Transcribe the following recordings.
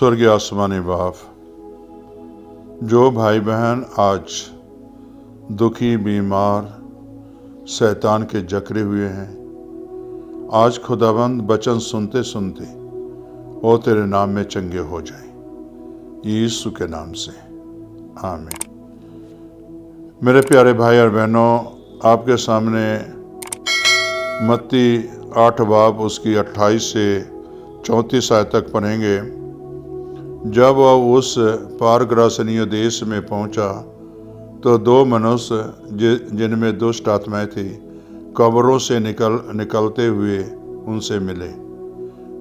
स्वर्गीय आसमानी बाप, जो भाई बहन आज दुखी, बीमार, शैतान के जकड़े हुए हैं, आज खुदाबंद वचन सुनते सुनते वो तेरे नाम में चंगे हो जाएं, यीशु के नाम से, आमीन। मेरे प्यारे भाई और बहनों, आपके सामने मत्ती 8 बाब उसकी 28 से 34 आयत तक पढ़ेंगे। जब वह उस पारग्रासनीय देश में पहुंचा तो दो मनुष्य जिनमें दुष्ट आत्माएं थी कब्रों से निकलते हुए उनसे मिले।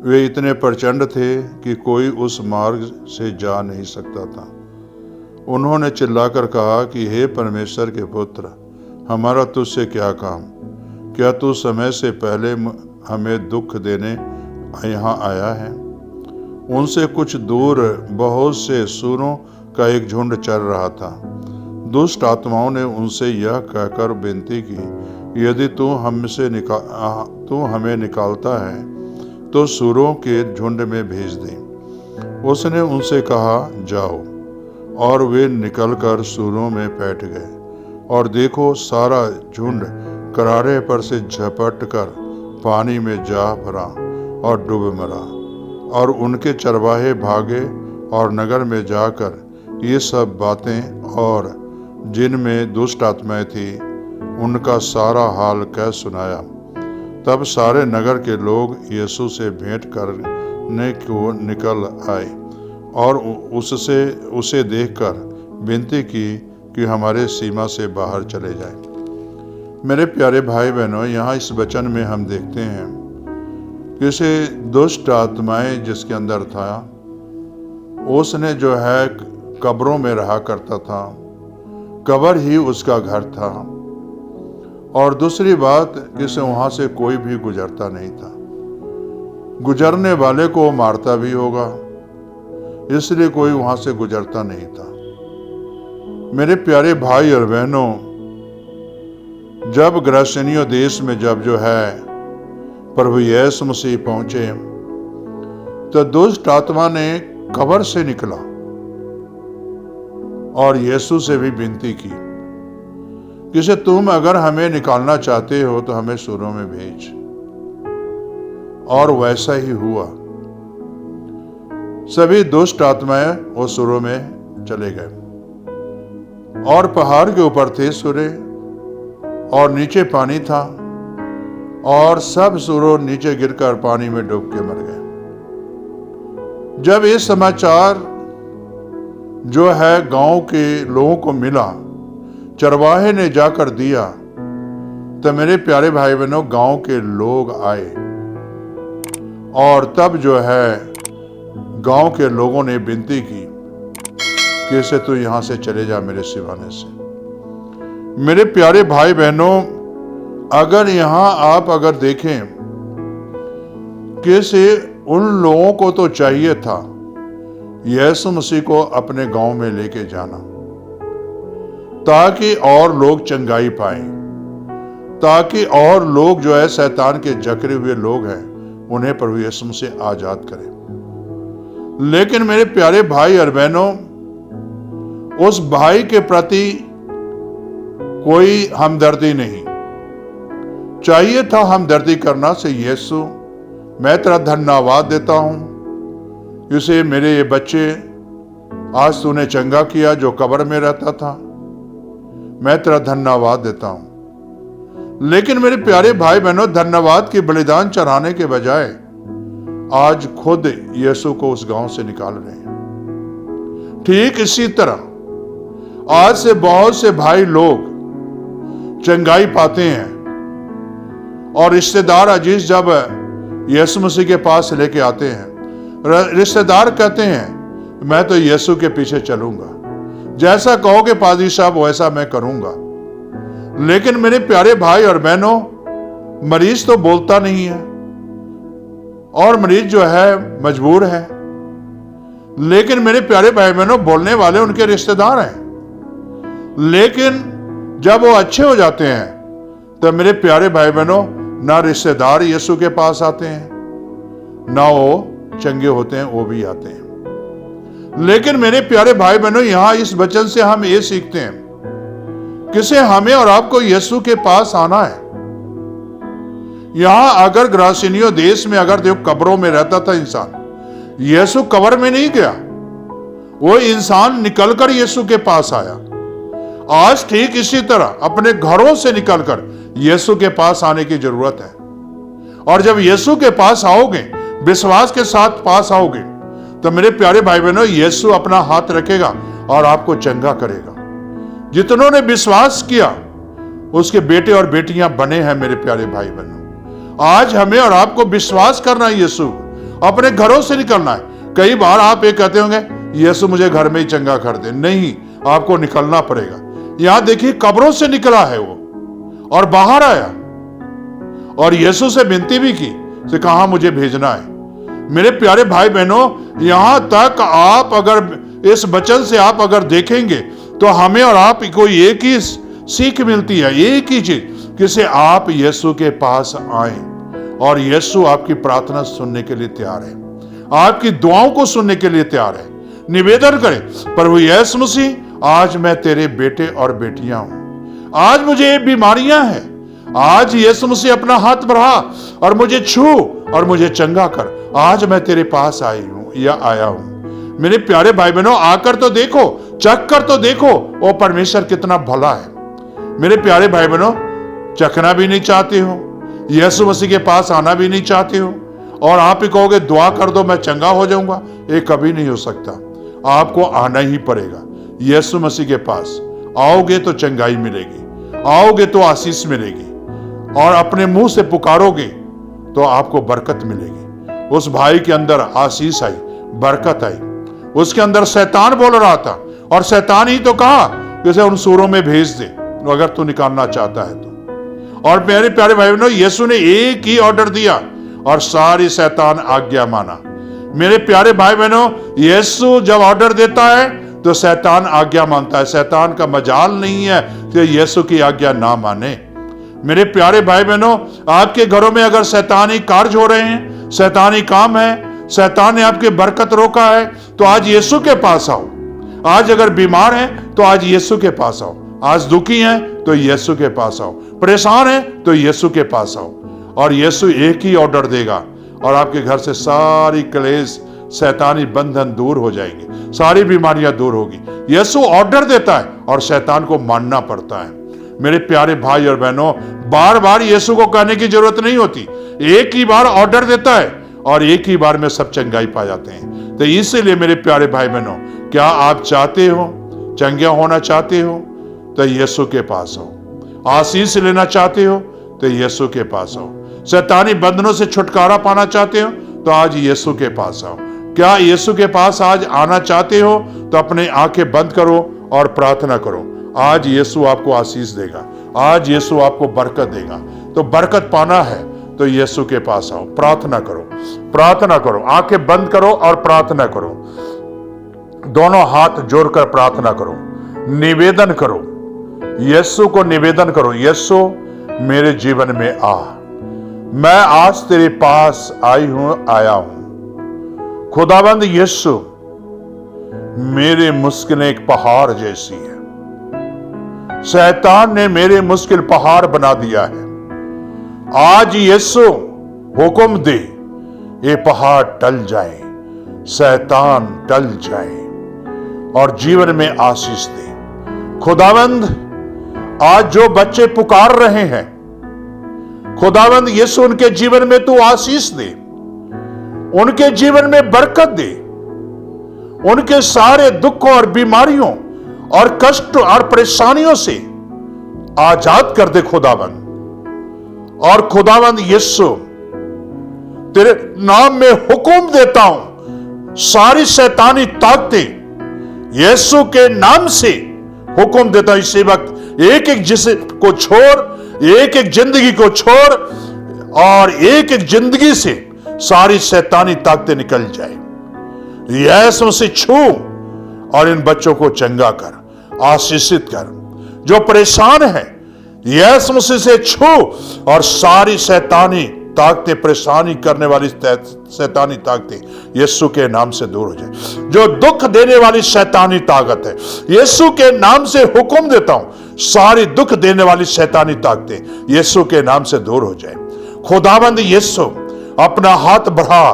वे इतने प्रचंड थे कि कोई उस मार्ग से जा नहीं सकता था। उन्होंने चिल्लाकर कहा कि हे परमेश्वर के पुत्र, हमारा तुझसे क्या काम? क्या तू समय से पहले हमें दुख देने यहाँ आया है? उनसे कुछ दूर बहुत से सूरों का एक झुंड चल रहा था। दुष्ट आत्माओं ने उनसे यह कहकर विनती की, यदि तू हमें निकालता है तो सूरों के झुंड में भेज दे। उसने उनसे कहा, जाओ। और वे निकलकर सूरों में बैठ गए। और देखो, सारा झुंड करारे पर से झपट कर पानी में जा भरा और डूब मरा। और उनके चरवाहे भागे और नगर में जाकर ये सब बातें और जिनमें दुष्ट आत्माएं थी उनका सारा हाल कह सुनाया। तब सारे नगर के लोग यीशु से भेंट करने को निकल आए और उसे देखकर विनती की कि हमारे सीमा से बाहर चले जाए। मेरे प्यारे भाई बहनों, यहाँ इस वचन में हम देखते हैं किसी दुष्ट आत्माएं जिसके अंदर था, उसने जो है कब्रों में रहा करता था, कब्र ही उसका घर था। और दूसरी बात, किसी वहां से कोई भी गुजरता नहीं था। गुजरने वाले को मारता भी होगा, इसलिए कोई वहां से गुजरता नहीं था। मेरे प्यारे भाई और बहनों, जब ग्रासेनियों देश में जब जो है प्रभु यीशु मसीह पहुंचे तो दुष्ट आत्मा ने कब्र से निकला और यीशु से भी विनती की कि तुम अगर हमें निकालना चाहते हो तो हमें सूरों में भेज। और वैसा ही हुआ। सभी दुष्ट आत्माएं वो सूरों में चले गए। और पहाड़ के ऊपर थे सूरे और नीचे पानी था, और सब सूरों नीचे गिरकर पानी में डूब के मर गए। जब ये समाचार जो है गांव के लोगों को मिला, चरवाहे ने जाकर दिया, तो मेरे प्यारे भाई बहनों, गांव के लोग आए और तब जो है गांव के लोगों ने विनती की कि इसे तू यहां से चले जा मेरे सिवाने से। मेरे प्यारे भाई बहनों, अगर यहां आप अगर देखें कि उन लोगों को तो चाहिए था यीशु मसीह को अपने गांव में लेके जाना ताकि और लोग चंगाई पाएं, ताकि और लोग जो है शैतान के जकड़े हुए लोग हैं उन्हें प्रभु यीशु मसीह आजाद करें। लेकिन मेरे प्यारे भाई और बहनों, उस भाई के प्रति कोई हमदर्दी नहीं। चाहिए था हमदर्दी करना से, यीशु मैं तेरा धन्यवाद देता हूं, इसे मेरे ये बच्चे आज तूने चंगा किया जो कब्र में रहता था, मैं तेरा धन्यवाद देता हूं। लेकिन मेरे प्यारे भाई बहनों, धन्यवाद की बलिदान चढ़ाने के बजाय आज खुद यीशु को उस गांव से निकाल रहे हैं। ठीक इसी तरह आज से बहुत से भाई लोग चंगाई पाते हैं और रिश्तेदार अजीज जब यीशु मसीह के पास लेके आते हैं, रिश्तेदार कहते हैं मैं तो यीशु के पीछे चलूंगा, जैसा कहोगे पादरी साहब वैसा मैं करूंगा। लेकिन मेरे प्यारे भाई और बहनों, मरीज तो बोलता नहीं है और मरीज जो है मजबूर है। लेकिन मेरे प्यारे भाई बहनों, बोलने वाले उनके रिश्तेदार हैं। लेकिन जब वो अच्छे हो जाते हैं तो मेरे प्यारे भाई बहनों, ना रिश्तेदार यीशु के पास आते हैं, ना वो चंगे होते हैं वो भी आते हैं। लेकिन मेरे प्यारे भाई बहनों, यहां इस वचन से हम ये सीखते हैं किसे हमें और आपको यीशु के पास आना है। यहां अगर ग्रासिनियों देश में अगर जो कब्रों में रहता था इंसान, यीशु कब्र में नहीं गया, वो इंसान निकलकर यीशु के पास आया। आज ठीक इसी तरह अपने घरों से निकलकर यीशु के पास आने की जरूरत है। और जब यीशु के पास आओगे, विश्वास के साथ पास आओगे, तो मेरे प्यारे भाई बहनों, यीशु अपना हाथ रखेगा और आपको चंगा करेगा। जितनों ने विश्वास किया उसके बेटे और बेटियां बने हैं। मेरे प्यारे भाई बहनों, आज हमें और आपको विश्वास करना है, यीशु अपने घरों से निकलना है। कई बार आप ये कहते होंगे, यीशु मुझे घर में ही चंगा कर दे। नहीं, आपको निकलना पड़ेगा। यहां देखिए, कब्रों से निकला है वो और बाहर आया और यीशु से विनती भी की कि कहां मुझे भेजना है। मेरे प्यारे भाई बहनों, यहां तक आप अगर इस वचन से आप अगर देखेंगे तो हमें और आप को एक ही सीख मिलती है, एक ही चीज, किसे आप यीशु के पास आए और यीशु आपकी प्रार्थना सुनने के लिए तैयार है, आपकी दुआओं को सुनने के लिए तैयार है। निवेदन करें, प्रभु यीशु मसीह, आज मैं तेरे बेटे और बेटियां हूं, आज मुझे ये बीमारियां हैं, आज यीशु मसीह अपना हाथ बढ़ा और मुझे छू और मुझे चंगा कर। आज मैं तेरे पास आई हूं या आया हूं। मेरे प्यारे भाई बहनों, आकर तो देखो, चख कर तो देखो, वो परमेश्वर कितना भला है। मेरे प्यारे भाई बहनों, चखना भी नहीं चाहते हो, यीशु मसीह के पास आना भी नहीं चाहते हो, और आप ही कहोगे दुआ कर दो मैं चंगा हो जाऊंगा, ये कभी नहीं हो सकता। आपको आना ही पड़ेगा यीशु मसीह के पास। आओगे तो चंगाई मिलेगी, आओगे तो आशीष मिलेगी, और अपने मुंह से पुकारोगे तो आपको बरकत मिलेगी। उस भाई के अंदर आशीष आई, बरकत आई। उसके अंदर शैतान बोल रहा था और शैतान ही तो कहा जैसे उन सूरों में भेज दे अगर तू निकालना चाहता है तो। और मेरे प्यारे भाई बहनों, यीशु ने एक ही ऑर्डर दिया और सारी शैतान आज्ञा माना। मेरे प्यारे भाई बहनों, यीशु जब ऑर्डर देता है तो शैतान आज्ञा मानता है। शैतान का मजाल नहीं है कि यीशु की आज्ञा ना माने। मेरे प्यारे भाई बहनों, आपके घरों में अगर शैतानी कार्य हो रहे हैं, शैतानी काम है, शैतान ने आपकी बरकत रोका है, तो आज यीशु के पास आओ। आज अगर बीमार हैं तो आज यीशु के पास आओ। आज दुखी हैं तो यीशु के पास आओ। परेशान हैं तो यीशु के पास आओ, और यीशु एक ही ऑर्डर देगा और आपके घर से सारी क्लेश, शैतानी बंधन दूर हो जाएंगे, सारी बीमारियां दूर होगी। यीशु ऑर्डर देता है और शैतान को मानना पड़ता है। मेरे प्यारे भाई और बहनों, बार बार यीशु को कहने की जरूरत नहीं होती, एक ही बार ऑर्डर देता है और एक ही बार में सब चंगाई पा जाते हैं। तो इसीलिए मेरे प्यारे भाई बहनों, क्या आप चाहते हो, चंगे होना चाहते हो, तो यीशु के पास आओ। आशीष लेना चाहते हो तो यीशु के पास आओ। शैतानी बंधनों से छुटकारा पाना चाहते हो तो आज यीशु के पास आओ। क्या यीशु के पास आज आना चाहते हो तो अपने आंखें बंद करो और प्रार्थना करो। आज यीशु आपको आशीष देगा, आज यीशु आपको बरकत देगा। तो बरकत पाना है तो यीशु के पास आओ, प्रार्थना करो, प्रार्थना करो, आंखें बंद करो और प्रार्थना करो। दोनों हाथ जोड़कर प्रार्थना करो, निवेदन करो, यीशु को निवेदन करो, यीशु मेरे जीवन में आ, मैं आज तेरे पास आई हूं, आया हूं। खुदाबंद यीशु, मेरे मुश्किलें एक पहाड़ जैसी है, शैतान ने मेरे मुश्किल पहाड़ बना दिया है। आज यीशु हुक्म दे, ये पहाड़ टल जाए, शैतान टल जाए और जीवन में आशीष दे। खुदावंद, आज जो बच्चे पुकार रहे हैं, खुदावंद यीशु उनके जीवन में तू आशीष दे, उनके जीवन में बरकत दे, उनके सारे दुखों और बीमारियों और कष्ट और परेशानियों से आजाद कर दे खुदावंद। और खुदावंद यीशु, तेरे नाम में हुक्म देता हूं, सारी शैतानी ताकतें यीशु के नाम से हुक्म देता हूं। इसी वक्त एक एक जिसे को छोड़, एक एक जिंदगी को छोड़, और एक एक जिंदगी से सारी शैतानी ताकतें निकल जाए। यीशु से छू और इन बच्चों को चंगा कर, आशीषित कर। जो परेशान है, यीशु मसीह से छू और सारी शैतानी ताकतें, परेशानी करने वाली शैतानी ताकतें यीशु के नाम से दूर हो जाए। जो दुख देने वाली शैतानी ताकत है, यीशु के नाम से हुक्म देता हूं, सारी दुख देने वाली शैतानी ताकतें यीशु के नाम से दूर हो जाए। खुदावंद यीशु, अपना हाथ बढ़ा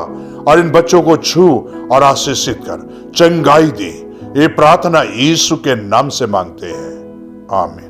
और इन बच्चों को छू और आशीषित कर, चंगाई दे। ये प्रार्थना यीशु के नाम से मांगते हैं, आमीन।